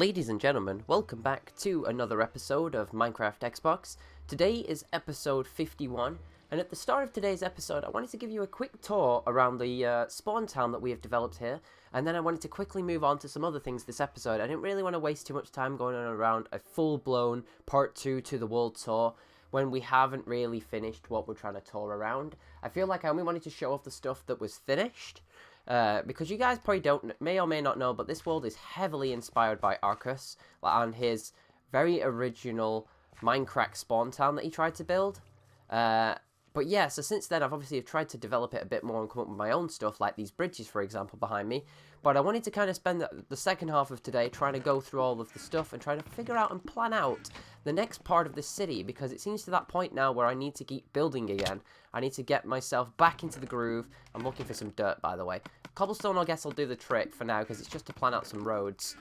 Ladies and gentlemen, welcome back to another episode of Minecraft Xbox. Today is episode 51, and at the start of today's episode, I wanted to give you a quick tour around the spawn town that we have developed here, and then I wanted to quickly move on to some other things this episode. I didn't really want to waste too much time going on around a full-blown part 2 to the world tour when we haven't really finished what we're trying to tour around. I feel like I only wanted to show off the stuff that was finished. Because you guys probably may or may not know, but this world is heavily inspired by Arcus and his very original Minecraft spawn town that he tried to build. But yeah, so since then I've obviously tried to develop it a bit more and come up with my own stuff, like these bridges, for example, behind me. But I wanted to kind of spend the second half of today trying to go through all of the stuff and try to figure out and plan out the next part of the city, because it seems to that point now where I need to keep building again. I need to get myself back into the groove. I'm looking for some dirt, by the way. Cobblestone, I guess, will do the trick for now, because it's just to plan out some roads.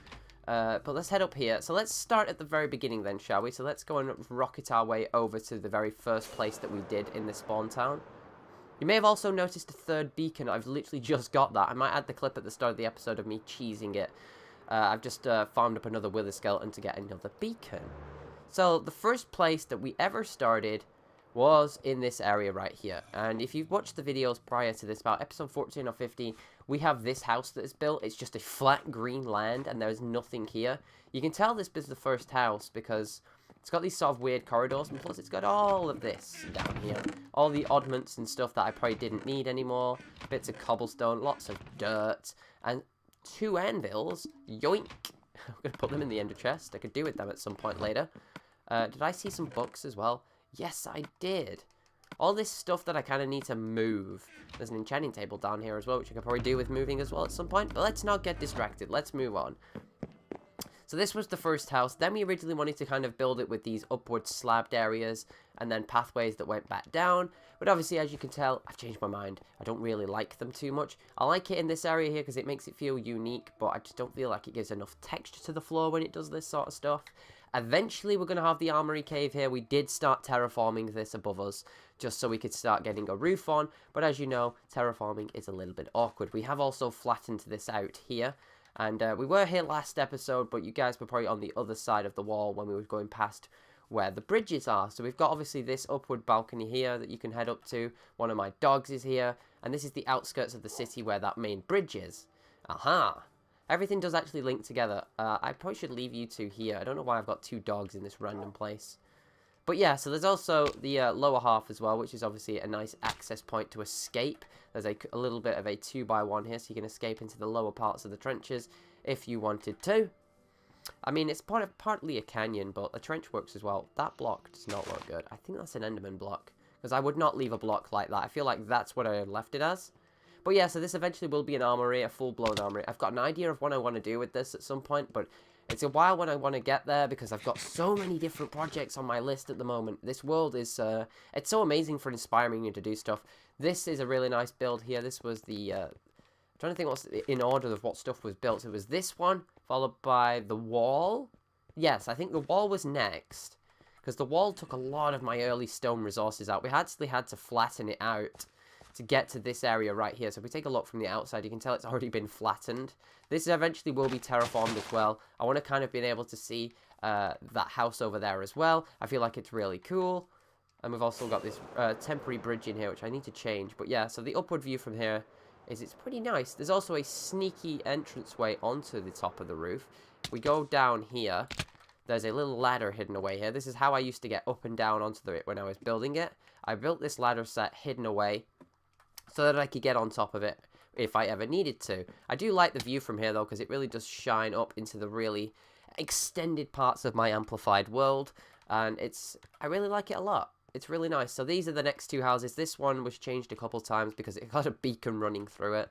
But let's head up here. So let's start at the very beginning then, shall we? So let's go and rocket our way over to the very first place that we did in the spawn town. You may have also noticed a third beacon. I've literally just got that. I might add the clip at the start of the episode of me cheesing it. I've just farmed up another wither skeleton to get another beacon. So the first place that we ever started was in this area right here. And if you've watched the videos prior to this, about episode 14 or 15, we have this house that is built. It's just a flat green land and there's nothing here. You can tell this is the first house because it's got these sort of weird corridors, and plus it's got all of this down here. All the oddments and stuff that I probably didn't need anymore. Bits of cobblestone, lots of dirt, and 2 anvils. Yoink! I'm going to put them in the ender chest. I could do with them at some point later. Did I see some books as well? Yes, I did. All this stuff that I kind of need to move. There's an enchanting table down here as well, which I could probably do with moving as well at some point. But let's not get distracted. Let's move on. So this was the first house. Then we originally wanted to kind of build it with these upward slabbed areas and then pathways that went back down. But obviously, as you can tell, I've changed my mind. I don't really like them too much. I like it in this area here because it makes it feel unique, but I just don't feel like it gives enough texture to the floor when it does this sort of stuff. Eventually, we're going to have the armory cave here. We did start terraforming this above us, just so we could start getting a roof on. But as you know, terraforming is a little bit awkward. We have also flattened this out here. And we were here last episode, but you guys were probably on the other side of the wall when we were going past where the bridges are. So we've got obviously this upward balcony here that you can head up to. One of my dogs is here. And this is the outskirts of the city where that main bridge is. Aha! Everything does actually link together. I probably should leave you two here. I don't know why I've got 2 dogs in this random place. But yeah, so there's also the lower half as well, which is obviously a nice access point to escape. There's a little bit of a 2x1 here, so you can escape into the lower parts of the trenches if you wanted to. I mean, it's partly a canyon, but a trench works as well. That block does not look good. I think that's an Enderman block, because I would not leave a block like that. I feel like that's what I left it as. But yeah, so this eventually will be an armory, a full-blown armory. I've got an idea of what I want to do with this at some point, but it's a while when I want to get there because I've got so many different projects on my list at the moment. This world is, it's so amazing for inspiring you to do stuff. This is a really nice build here. This was the, I'm trying to think what's in order of what stuff was built. It was this one, followed by the wall. Yes, I think the wall was next, because the wall took a lot of my early stone resources out. We actually had to flatten it out to get to this area right here. So if we take a look from the outside, you can tell it's already been flattened. This eventually will be terraformed as well. I want to kind of be able to see that house over there as well. I feel like it's really cool. And we've also got this temporary bridge in here, which I need to change. But yeah, so the upward view from here is it's pretty nice. There's also a sneaky entranceway onto the top of the roof. We go down here. There's a little ladder hidden away here. This is how I used to get up and down onto it when I was building it. I built this ladder set hidden away so that I could get on top of it if I ever needed to. I do like the view from here, though, because it really does shine up into the really extended parts of my amplified world, and I really like it a lot. It's really nice. So these are the next 2 houses. This one was changed a couple times because it got a beacon running through it.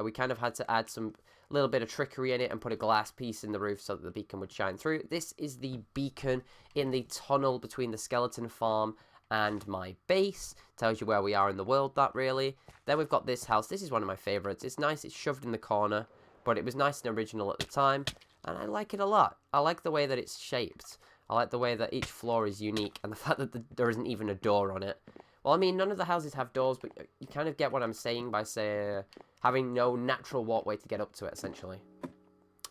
We kind of had to add some little bit of trickery in it and put a glass piece in the roof so that the beacon would shine through. This is the beacon in the tunnel between the skeleton farm and my base. Tells you where we are in the world, that really. Then we've got this house. This is one of my favourites. It's nice, it's shoved in the corner, but it was nice and original at the time, and I like it a lot. I like the way that it's shaped. I like the way that each floor is unique, and the fact that there isn't even a door on it. Well, I mean, none of the houses have doors, but you kind of get what I'm saying by, say, having no natural walkway to get up to it, essentially.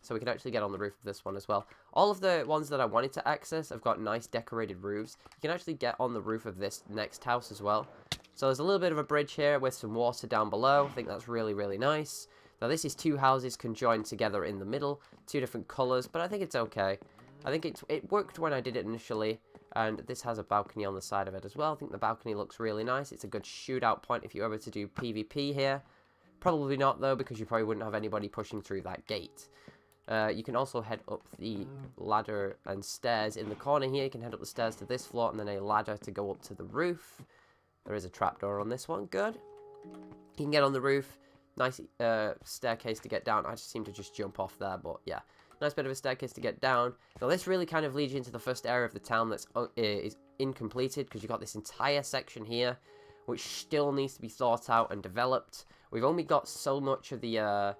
so we can actually get on the roof of this one as well. All of the ones that I wanted to access have got nice decorated roofs. You can actually get on the roof of this next house as well. So there's a little bit of a bridge here with some water down below. I think that's really, really nice. Now this is two houses conjoined together in the middle, two different colours, but I think it's okay. I think it worked when I did it initially, and this has a balcony on the side of it as well. I think the balcony looks really nice. It's a good shootout point if you're able to do PvP here. Probably not though, because you probably wouldn't have anybody pushing through that gate. You can also head up the ladder and stairs in the corner here. You can head up the stairs to this floor and then a ladder to go up to the roof. There is a trapdoor on this one. Good. You can get on the roof. Nice staircase to get down. I just seem to just jump off there, but yeah. Nice bit of a staircase to get down. Now this really kind of leads you into the first area of the town that's is incompleted, because you've got this entire section here which still needs to be thought out and developed. We've only got so much of the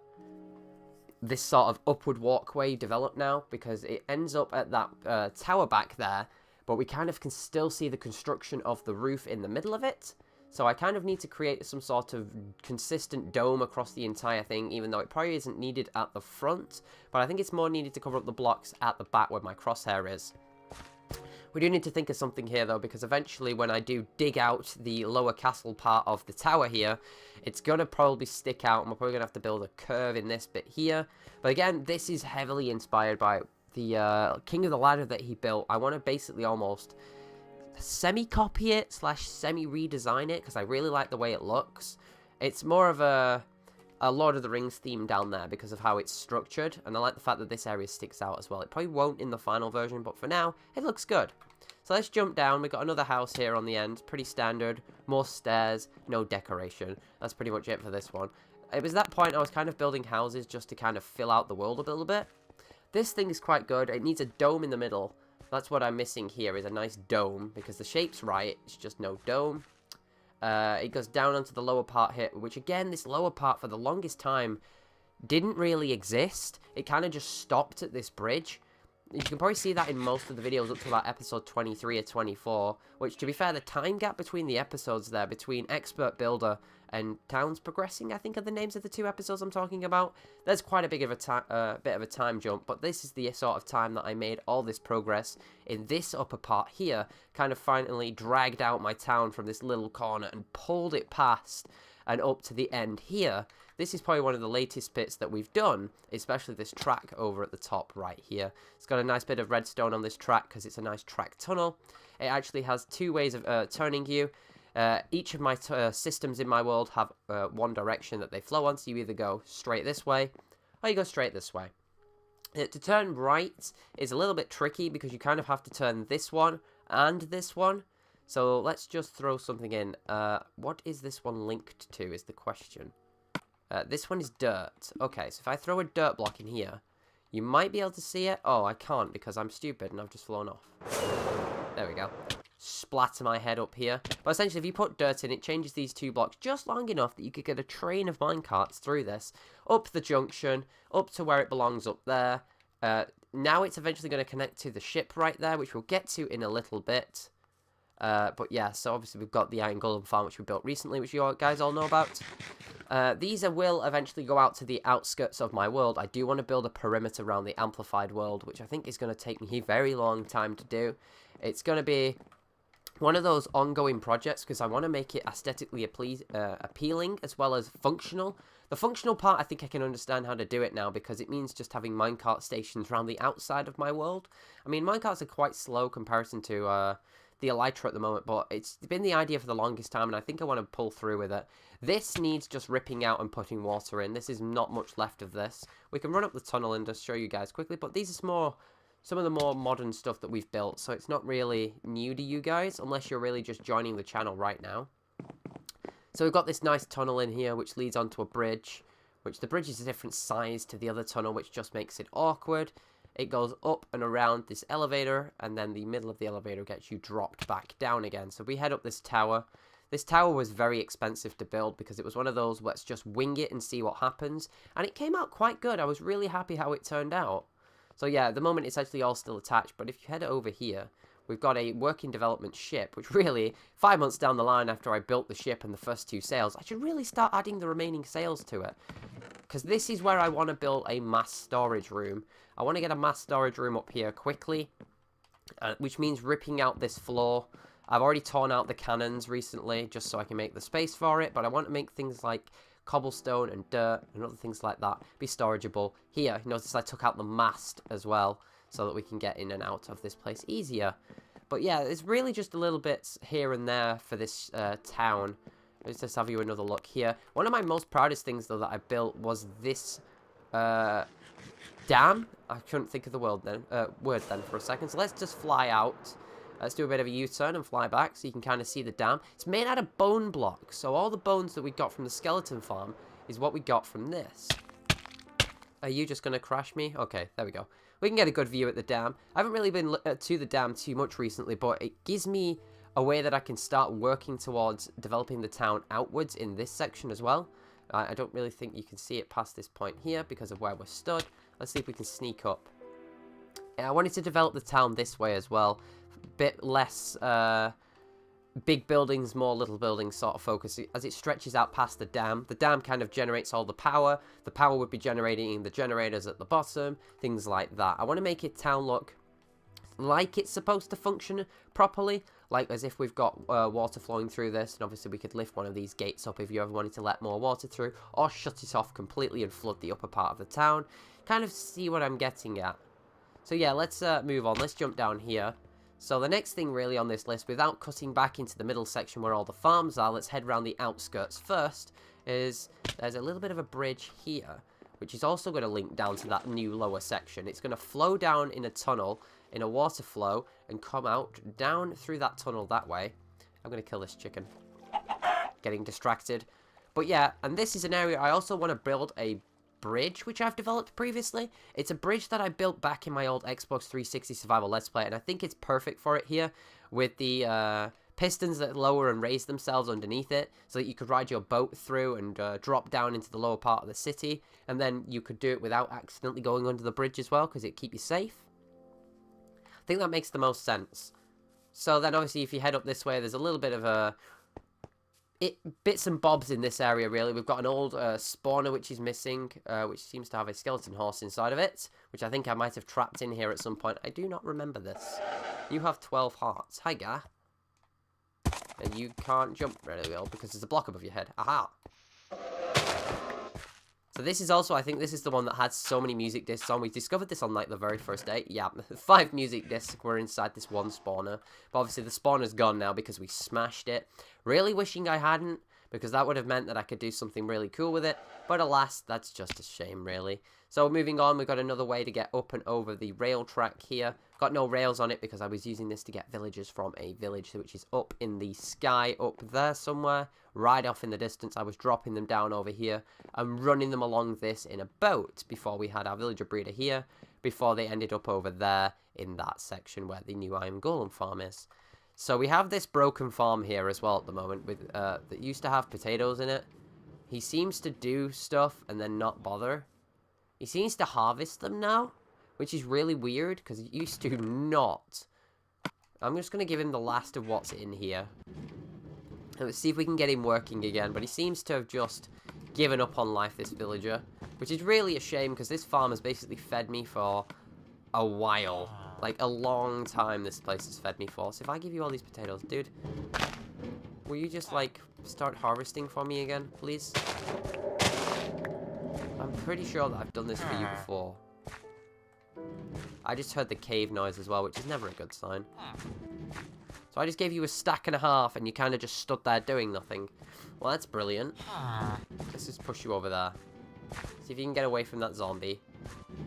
this sort of upward walkway developed now, because it ends up at that tower back there, but we kind of can still see the construction of the roof in the middle of it. So I kind of need to create some sort of consistent dome across the entire thing, even though it probably isn't needed at the front. But I think it's more needed to cover up the blocks at the back where my crosshair is. We do need to think of something here though, because eventually when I do dig out the lower castle part of the tower here, it's going to probably stick out, and we're probably going to have to build a curve in this bit here. But again, this is heavily inspired by the King of the Ladder that he built. I want to basically almost semi-copy it / semi-redesign it, because I really like the way it looks. It's more of a Lord of the Rings theme down there because of how it's structured, and I like the fact that this area sticks out as well. It probably won't in the final version, but for now, it looks good. So let's jump down. We've got another house here on the end. Pretty standard. More stairs. No decoration. That's pretty much it for this one. It was that point I was kind of building houses just to kind of fill out the world a little bit. This thing is quite good. It needs a dome in the middle. That's what I'm missing here, is a nice dome, because the shape's right. It's just no dome. It goes down onto the lower part here, which again, this lower part for the longest time didn't really exist. It kind of just stopped at this bridge. You can probably see that in most of the videos up to about episode 23 or 24, which, to be fair, the time gap between the episodes there, between Expert Builder and Towns Progressing, I think are the names of the two episodes I'm talking about. There's quite a bit of a time jump, but this is the sort of time that I made all this progress in this upper part here, kind of finally dragged out my town from this little corner and pulled it past and up to the end here. This is probably one of the latest bits that we've done, especially this track over at the top right here. It's got a nice bit of redstone on this track because it's a nice track tunnel. It actually has two ways of turning you. Each of my systems in my world have one direction that they flow on, so you either go straight this way or you go straight this way. To turn right is a little bit tricky because you kind of have to turn this one and this one. So let's just throw something in. What is this one linked to is the question. This one is dirt. Okay, so if I throw a dirt block in here, you might be able to see it. Oh, I can't because I'm stupid and I've just flown off. There we go. Splatter my head up here. But essentially, if you put dirt in, it changes these two blocks just long enough that you could get a train of minecarts through this, up the junction, up to where it belongs up there. Now it's eventually going to connect to the ship right there, which we'll get to in a little bit. But yeah, so obviously we've got the Iron Golem farm, which we built recently, which you guys all know about. These will eventually go out to the outskirts of my world. I do want to build a perimeter around the amplified world, which I think is going to take me a very long time to do. It's going to be one of those ongoing projects because I want to make it aesthetically appealing as well as functional. The functional part, I think I can understand how to do it now because it means just having minecart stations around the outside of my world. I mean, minecarts are quite slow comparison to the Elytra at the moment, but it's been the idea for the longest time, and I think I want to pull through with it. This needs just ripping out and putting water in. This is not much left of this. We can run up the tunnel and just show you guys quickly, but these are some of the more modern stuff that we've built, so it's not really new to you guys, unless you're really just joining the channel right now. So we've got this nice tunnel in here, which leads onto a bridge, which the bridge is a different size to the other tunnel, which just makes it awkward. It goes up and around this elevator, and then the middle of the elevator gets you dropped back down again. So we head up this tower. This tower was very expensive to build because it was one of those, let's just wing it and see what happens. And it came out quite good. I was really happy how it turned out. So yeah, at the moment it's actually all still attached, but if you head over here, we've got a working development ship, which really, 5 months down the line after I built the ship and the first 2 sails, I should really start adding the remaining sails to it. because this is where I want to build a mass storage room. I want to get a mass storage room up here quickly, which means ripping out this floor. I've already torn out the cannons recently just so I can make the space for it, but I want to make things like cobblestone and dirt and other things like that be storageable. Here, notice I took out the mast as well so that we can get in and out of this place easier. But yeah, it's really just a little bit here and there for this town. Let's just have you another look here. One of my most proudest things, though, that I built was this dam. I couldn't think of the word then for a second. So let's just fly out. Let's do a bit of a U-turn and fly back so you can kind of see the dam. It's made out of bone blocks. So all the bones that we got from the skeleton farm is what we got from this. Are you just going to crash me? Okay, there we go. We can get a good view at the dam. I haven't really been to the dam too much recently, but it gives me a way that I can start working towards developing the town outwards in this section as well. I don't really think you can see it past this point here because of where we're stood. Let's see if we can sneak up. I wanted to develop the town this way as well. Bit less big buildings, more little buildings sort of focus as it stretches out past the dam. The dam kind of generates all the power. The power would be generating the generators at the bottom, things like that. I want to make it town look like it's supposed to function properly, like as if we've got water flowing through this, and obviously we could lift one of these gates up if you ever wanted to let more water through, or shut it off completely and flood the upper part of the town. Kind of see what I'm getting at. So yeah, let's move on. Let's jump down here. So the next thing really on this list, without cutting back into the middle section where all the farms are, let's head around the outskirts first, is there's a little bit of a bridge here, which is also going to link down to that new lower section. It's going to flow down in a tunnel, in a water flow, and come out down through that tunnel that way. I'm going to kill this chicken. Getting distracted. But yeah, and this is an area I also want to build a bridge, which I've developed previously. It's a bridge that I built back in my old Xbox 360 Survival Let's Play, and I think it's perfect for it here, with the pistons that lower and raise themselves underneath it, so that you could ride your boat through and drop down into the lower part of the city, and then you could do it without accidentally going under the bridge as well, because it'd keep you safe. I think that makes the most sense. So then obviously if you head up this way, there's a little bit of a bits and bobs in this area, really. We've got an old spawner which is missing, which seems to have a skeleton horse inside of it, which I think I might have trapped in here at some point. I do not remember this. You have 12 hearts. Hi, guy. And you can't jump really well because there's a block above your head. Aha! So this is also, I think this is the one that had so many music discs on. We discovered this on like the very first day. Yeah, 5 music discs were inside this one spawner. But obviously the spawner's gone now because we smashed it. Really wishing I hadn't, because that would have meant that I could do something really cool with it. But alas, that's just a shame, really. So moving on, we've got another way to get up and over the rail track here. Got no rails on it because I was using this to get villagers from a village which is up in the sky up there somewhere. Right off in the distance, I was dropping them down over here and running them along this in a boat before we had our villager breeder here, before they ended up over there in that section where the new Iron Golem farm is. So we have this broken farm here as well at the moment with that used to have potatoes in it. He seems to do stuff and then not bother. He seems to harvest them now, which is really weird because he used to not. I'm just going to give him the last of what's in here. And let's see if we can get him working again. But he seems to have just given up on life, this villager. Which is really a shame because this farm has basically fed me for a while. Like a long time this place has fed me for. So if I give you all these potatoes, dude, will you just like start harvesting for me again, please? I'm pretty sure that I've done this for you before. I just heard the cave noise as well, which is never a good sign. So I just gave you a stack and a half, and you kind of just stood there doing nothing. Well, that's brilliant. Let's just push you over there. See if you can get away from that zombie.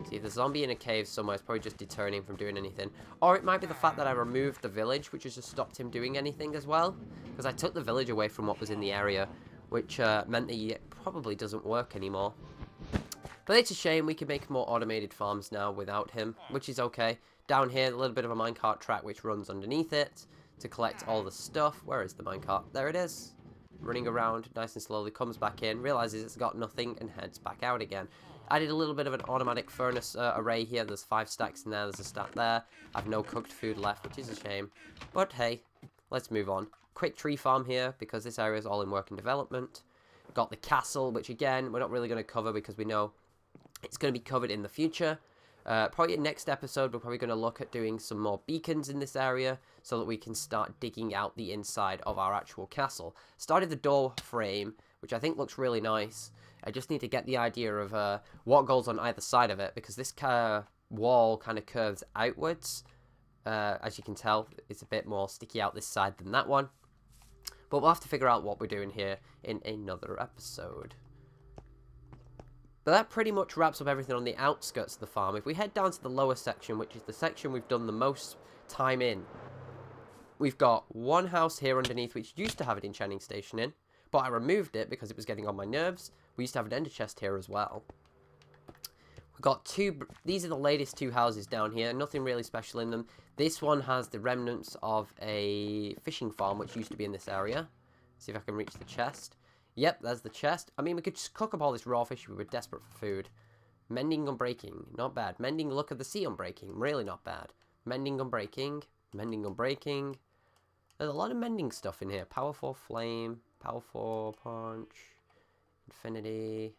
See, the zombie in a cave somewhere is probably just deterring him from doing anything. Or it might be the fact that I removed the village, which has just stopped him doing anything as well. Because I took the village away from what was in the area, which meant that he probably doesn't work anymore. But it's a shame. We can make more automated farms now without him, which is okay. Down here, a little bit of a minecart track which runs underneath it to collect all the stuff. Where is the minecart? There it is. Running around nice and slowly, comes back in, realizes it's got nothing, and heads back out again. I did a little bit of an automatic furnace array here. There's 5 stacks in there, there's a stack there. I have no cooked food left, which is a shame. But hey, let's move on. Quick tree farm here, because this area is all in work and development. Got the castle, which again, we're not really going to cover because we know it's going to be covered in the future. Probably in next episode, we're probably going to look at doing some more beacons in this area so that we can start digging out the inside of our actual castle. Started the door frame, which I think looks really nice. I just need to get the idea of what goes on either side of it, because this wall kind of curves outwards. As you can tell, it's a bit more sticky out this side than that one. But we'll have to figure out what we're doing here in another episode. But that pretty much wraps up everything on the outskirts of the farm. If we head down to the lower section, which is the section we've done the most time in, we've got one house here underneath, which used to have an enchanting station in, but I removed it because it was getting on my nerves. We used to have an ender chest here as well. We've got these are the latest two houses down here, nothing really special in them. This one has the remnants of a fishing farm, which used to be in this area. See if I can reach the chest. Yep, there's the chest. I mean, we could just cook up all this raw fish if we were desperate for food. Mending unbreaking, not bad. Mending look of the sea unbreaking, really not bad. Mending unbreaking, mending unbreaking. There's a lot of mending stuff in here. Powerful flame, powerful punch, infinity.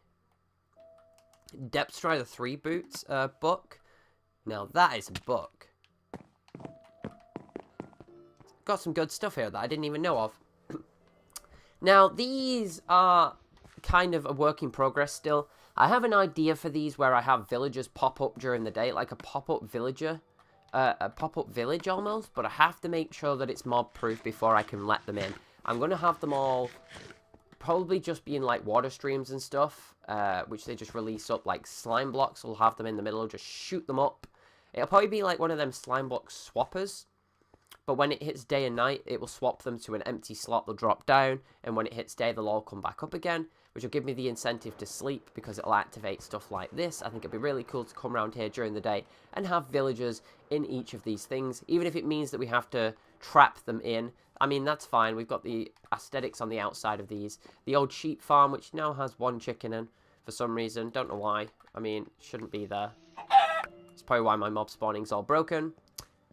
Depth Strider 3 boots book. Now that is a book. Got some good stuff here that I didn't even know of. Now these are kind of a work in progress still. I have an idea for these where I have villagers pop up during the day, like a pop-up villager. A pop-up village almost, but I have to make sure that it's mob proof before I can let them in. I'm going to have them all probably just be in like water streams and stuff, which they just release up like slime blocks. We'll have them in the middle, just shoot them up. It'll probably be like one of them slime block swappers, but when it hits day and night, it will swap them to an empty slot. They'll drop down, and when it hits day, they'll all come back up again, which will give me the incentive to sleep because it'll activate stuff like this. I think it'd be really cool to come around here during the day and have villagers in each of these things, even if it means that we have to trap them in. I mean, that's fine. We've got the aesthetics on the outside of these. The old sheep farm, which now has one chicken in for some reason. Don't know why. I mean, it shouldn't be there. It's probably why my mob spawning's all broken.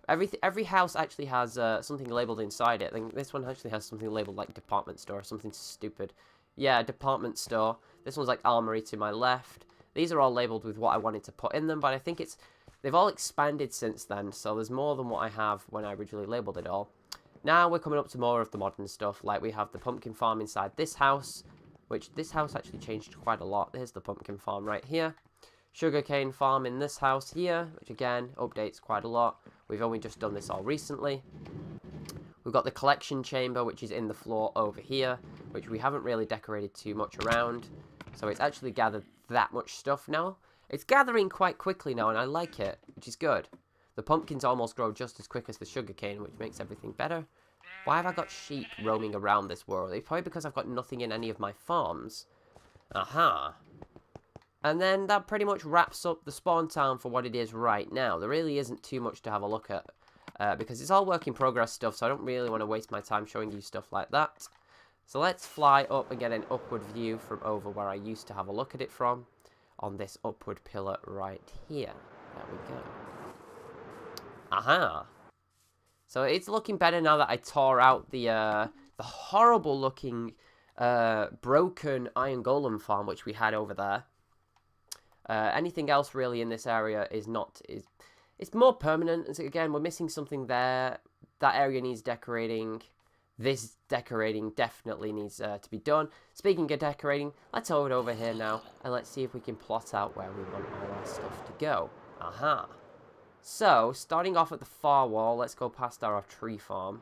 Every house actually has something labeled inside it. I think this one actually has something labeled like department store, something stupid. Yeah, department store. This one's like armory to my left. These are all labeled with what I wanted to put in them, but I think they've all expanded since then, so there's more than what I have when I originally labeled it all. Now we're coming up to more of the modern stuff, like we have the pumpkin farm inside this house, which this house actually changed quite a lot. Here's the pumpkin farm right here. Sugarcane farm in this house here, which again updates quite a lot. We've only just done this all recently. We've got the collection chamber, which is in the floor over here, which we haven't really decorated too much around. So it's actually gathered that much stuff now. It's gathering quite quickly now, and I like it, which is good. The pumpkins almost grow just as quick as the sugarcane, which makes everything better. Why have I got sheep roaming around this world? It's probably because I've got nothing in any of my farms. Aha. And then that pretty much wraps up the spawn town for what it is right now. There really isn't too much to have a look at, because it's all work in progress stuff, so I don't really want to waste my time showing you stuff like that. So let's fly up and get an upward view from over where I used to have a look at it from, on this upward pillar right here. There we go. Aha. So it's looking better now that I tore out the horrible looking broken iron golem farm which we had over there. Anything else really in this area is it's more permanent. And again, we're missing something there. That area needs decorating. This decorating definitely needs to be done. Speaking of decorating, let's hold it over here now and let's see if we can plot out where we want all our stuff to go. Aha. So, starting off at the far wall, let's go past our tree farm.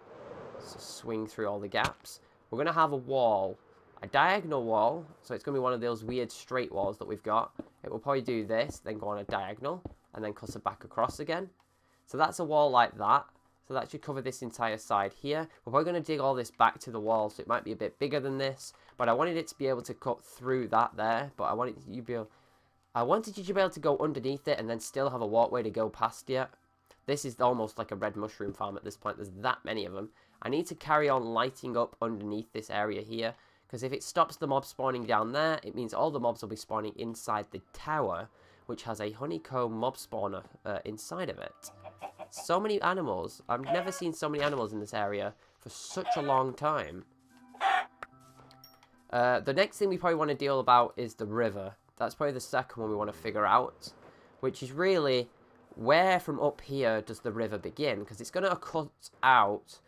So swing through all the gaps. We're going to have a wall. A diagonal wall. So it's going to be one of those weird straight walls that we've got. It will probably do this, then go on a diagonal, and then cut it back across again. So that's a wall like that. So that should cover this entire side here. We're probably going to dig all this back to the wall, so it might be a bit bigger than this. But I wanted it to be able to cut through that there. But I wanted you to be able to go underneath it and then still have a walkway to go past it. This is almost like a red mushroom farm at this point. There's that many of them. I need to carry on lighting up underneath this area here. Because if it stops the mob spawning down there, it means all the mobs will be spawning inside the tower, which has a honeycomb mob spawner inside of it. So many animals. I've never seen so many animals in this area for such a long time. The next thing we probably want to deal about is the river. That's probably the second one we want to figure out, which is really where from up here does the river begin? Because it's going to cut out.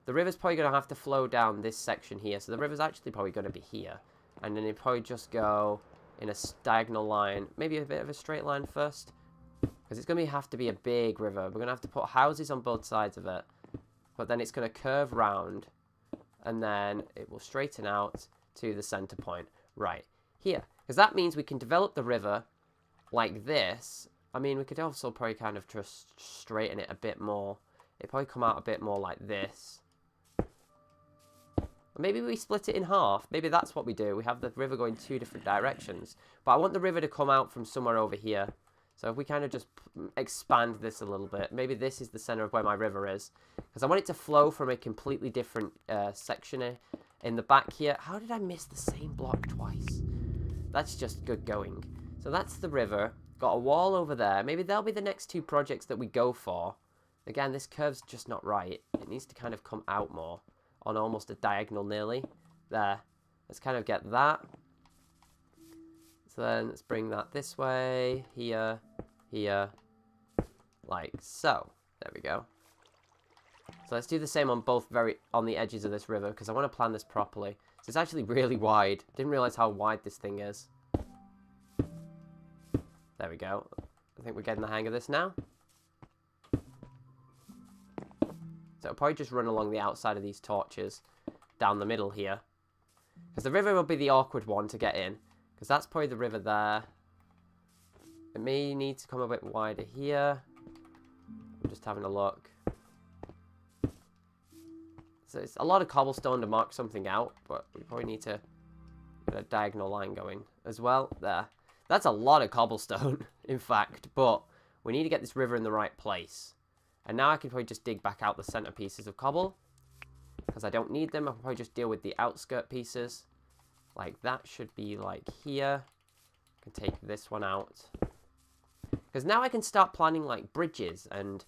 The river's probably going to have to flow down this section here. So the river's actually probably going to be here. And then it probably just go in a diagonal line. Maybe a bit of a straight line first. Because it's going to have to be a big river. We're going to have to put houses on both sides of it. But then it's going to curve round. And then it will straighten out to the center point. Right here. Because that means we can develop the river like this. I mean, we could also probably kind of just straighten it a bit more. It'd probably come out a bit more like this. Maybe we split it in half. Maybe that's what we do. We have the river going 2 different directions. But I want the river to come out from somewhere over here. So if we kind of just expand this a little bit. Maybe this is the center of where my river is. Because I want it to flow from a completely different section in the back here. How did I miss the same block twice? That's just good going. So that's the river. Got a wall over there. Maybe that'll be the next 2 projects that we go for. Again, this curve's just not right. It needs to kind of come out more. On almost a diagonal nearly. There. Let's kind of get that. So then let's bring that this way. Here. Here. Like so. There we go. So let's do the same on both on the edges of this river. Because I want to plan this properly. So it's actually really wide. Didn't realize how wide this thing is. There we go. I think we're getting the hang of this now. So it'll probably just run along the outside of these torches down the middle here. Because the river will be the awkward one to get in. Because that's probably the river there. It may need to come a bit wider here. I'm just having a look. So it's a lot of cobblestone to mark something out. But we probably need to get a diagonal line going as well. There. That's a lot of cobblestone, in fact. But we need to get this river in the right place. And now I can probably just dig back out the center pieces of cobble. Because I don't need them. I can probably just deal with the outskirt pieces. Like that should be like here. I can take this one out. Because now I can start planning like bridges and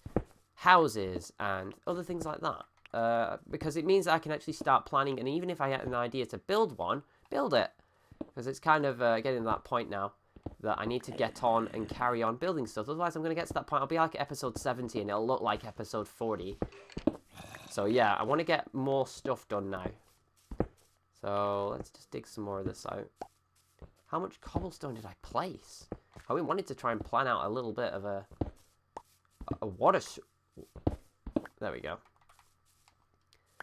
houses and other things like that. Because it means I can actually start planning. And even if I had an idea to build one, build it. Because it's kind of getting to that point now. That I need to get on and carry on building stuff. Otherwise, I'm going to get to that point. I'll be like episode 70 and it'll look like episode 40. So, yeah, I want to get more stuff done now. So, let's just dig some more of this out. How much cobblestone did I place? I wanted to try and plan out a little bit of a water... There we go.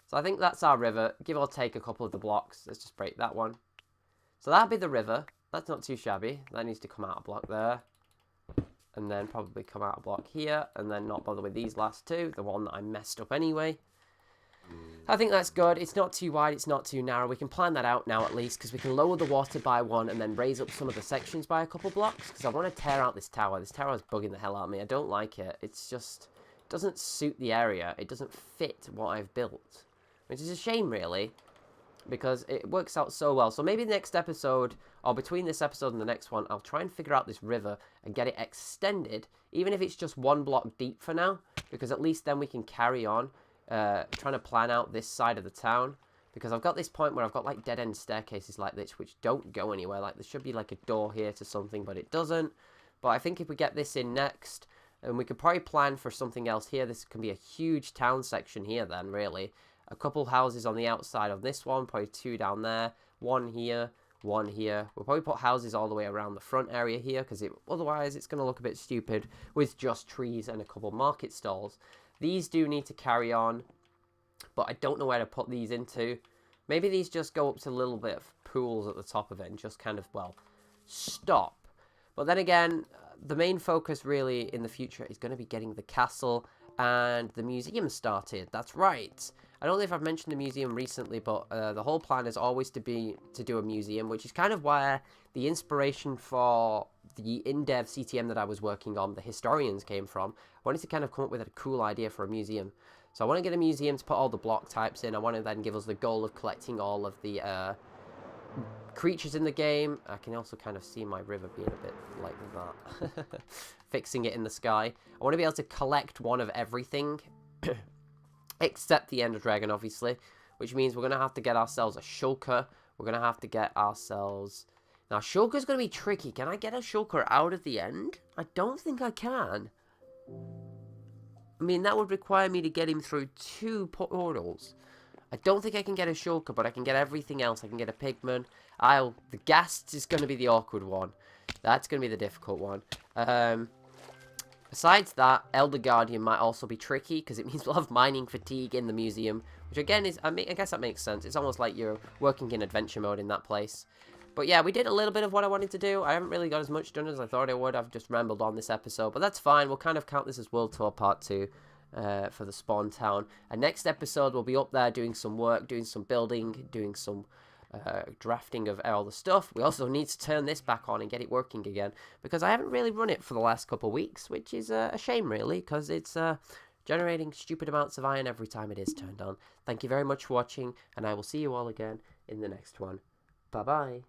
So, I think that's our river. Give or take a couple of the blocks. Let's just break that one. So, that'll be the river. That's not too shabby. That needs to come out a block there. And then probably come out a block here. And then not bother with these last 2. The one that I messed up anyway. I think that's good. It's not too wide. It's not too narrow. We can plan that out now at least. Because we can lower the water by 1. And then raise up some of the sections by a couple blocks. Because I want to tear out this tower. This tower is bugging the hell out of me. I don't like it. It's just... It doesn't suit the area. It doesn't fit what I've built. Which is a shame really. Because it works out so well. So maybe the next episode, or between this episode and the next one, I'll try and figure out this river and get it extended, even if it's just 1 block deep for now, because at least then we can carry on trying to plan out this side of the town, because I've got this point where I've got like dead-end staircases like this, which don't go anywhere. Like there should be like a door here to something, but it doesn't. But I think if we get this in next, and we could probably plan for something else here, this can be a huge town section here then, really. A couple houses on the outside of this one, probably 2 down there, 1 here, 1 here. We'll probably put houses all the way around the front area here, because otherwise it's going to look a bit stupid with just trees and a couple market stalls. These do need to carry on, but I don't know where to put these into. Maybe these just go up to a little bit of pools at the top of it and just kind of, well, stop. But then again, the main focus really in the future is going to be getting the castle and the museum started. That's right. I don't know if I've mentioned the museum recently, but the whole plan is always to do a museum, which is kind of where the inspiration for the in-dev CTM that I was working on, the historians, came from. I wanted to kind of come up with a cool idea for a museum. So I want to get a museum to put all the block types in. I want to then give us the goal of collecting all of the creatures in the game. I can also kind of see my river being a bit like that. Fixing it in the sky. I want to be able to collect one of everything. Except the Ender Dragon, obviously. Which means we're going to have to get ourselves a shulker, we're going to have to get ourselves... Now, shulker's going to be tricky. Can I get a shulker out at the end? I don't think I can. I mean, that would require me to get him through 2 portals. I don't think I can get a shulker, but I can get everything else. I can get a pigman. The ghast is going to be the awkward one. That's going to be the difficult one. Besides that, Elder Guardian might also be tricky, because it means we'll have mining fatigue in the museum, which again is, I guess that makes sense. It's almost like you're working in adventure mode in that place. But yeah, we did a little bit of what I wanted to do. I haven't really got as much done as I thought I would. I've just rambled on this episode, but that's fine. We'll kind of count this as World Tour Part 2 for the spawn town. And next episode, we'll be up there doing some work, doing some building, doing some drafting of all the stuff. We also need to turn this back on and get it working again, because I haven't really run it for the last couple of weeks, which is a shame, really, because it's generating stupid amounts of iron every time it is turned on. Thank you very much for watching, and I will see you all again in the next one. Bye-bye.